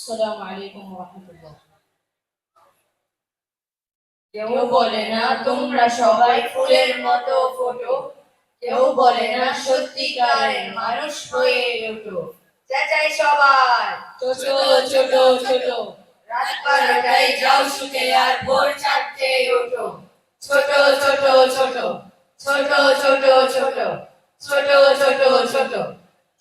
আসসালামু আলাইকুম ওয়া রাহমাতুল্লাহ। কেউ বলে না তোমরা সবাই ফুলের মতো ফোটো, কেউ বলে না সত্যিকারের মানুষ হয়ে ওঠো। চেঁচাই সবাই ছোট ছোট ছোট, রাত 12টায় যাও শুতে আর ভোর 4টায় ওঠো। ছোট ছোট ছোট ছোট ছোট ছোট ছোট ছোট ছোট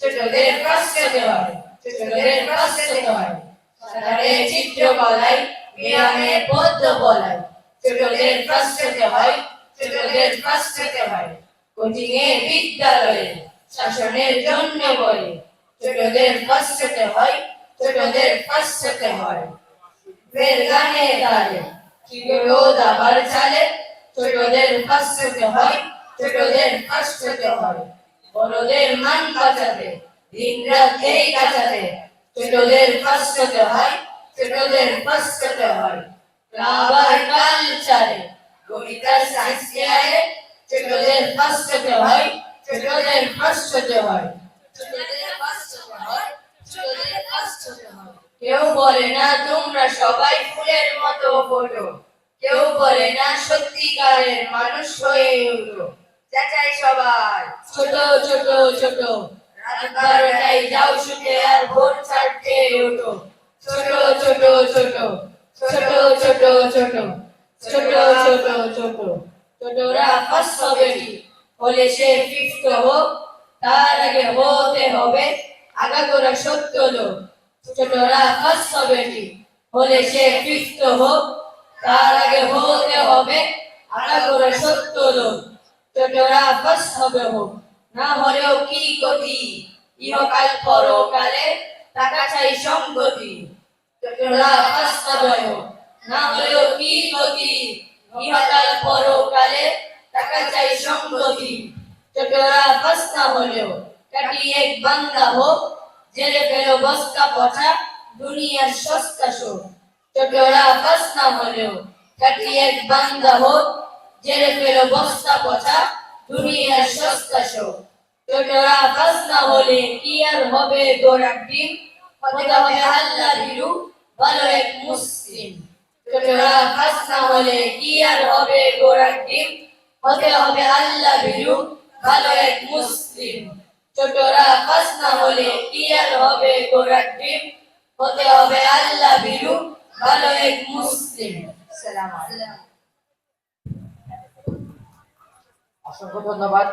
ছোটদের কষ্টতে হয়, ছোটদের কষ্টতে হয়। সাঁতারে চিত্রকলায় ব্যায়ামের পদ্য বলায়, ছোটদের কষ্টতে হয়, ছোটদের কষ্টতে হয়। কোচিংয়ে বিদ্যালয়ে শাসনের জন্য বলে, ছোটদের কষ্টতে হয়, ছোটদের কষ্টতে হয়। ফের গানে তালে রোদ আবার চালে, ছোটদের কষ্টতে হয়, ছোটদের কষ্টতে হয়। বড়দের মান বাঁচাতে দিন রাত এই কাটাতে, ছোটদের কষ্টতে হয়, ছোটদের কষ্টতে হয়। ক্লাব আর কালচারে গণিত আর সায়েন্স ফেয়ারে, ছোটদের কষ্টতে হয়, ছোটদের কষ্টতে হয়। ছোটদের কষ্টতে হয়, ছোটদের কষ্টতে হয়। কেউ বলে না তোমরা সবাই ফুলের মতো ফোটো, কেউ বলে না সত্যিকারের মানুষ হয়ে ওঠো। চেঁচাই সবাই ছোট ছোট ছোট, রাত 12টায় যাও শুতে আর ভোর 4টায় ওঠো। ছোট ছোট ছোট ছোট ছোট ছোট ছোট ছোট ছোট, ছোটরা ফার্স্ট হবে হলে সে ফিফথ হোক, তার আগে হতে হবে আগাগোড়া সত্য লোক। ছোটরা ফার্স্ট হবে হলে সে ফিফথ হোক, তার আগে হতে হবে আগাগোড়া সত্য লোক। ছোটরা ফার্স্ট হবে হোক, না হলেও কি গতি, ইহকাল পরকালে টাকা চাই সঙ্গতি। ছোটরা ফার্স্ট হবে হোক, না হলেও কি গতি, ইহকাল পরকালে টাকা চাই সঙ্গতি। ছোটরা ফার্স্ট না হলেও কাটি এক বান্দা হোক, জেলে ফেলো বস্তা পচা দুনিয়ার সস্তা শোক। ছোটরা ফার্স্ট না হলেও কাটি এক বান্দা হোক, জেলে ফেলো বস্তা পচা দুনিয়ার সস্তা শোক। ছোটরা ফার্স্ট না হলে কি আর হবে গোড়ার ডিম, হতে হবে আল্লাহ ভীরু ভালো এক মুসলিম। ছোটরা ফার্স্ট না হলে কি আর হবে গোড়ার ডিম, হতে হবে আল্লাহ ভীরু ভালো এক মুসলিম। ছোটরা ফার্স্ট না হলে কি আর হবে গোড়ার ডিম, হতে হবে আল্লাহ ভীরু ভালো এক মুসলিম। আসসালামু আলাইকুম। অসংখ্য ধন্যবাদ।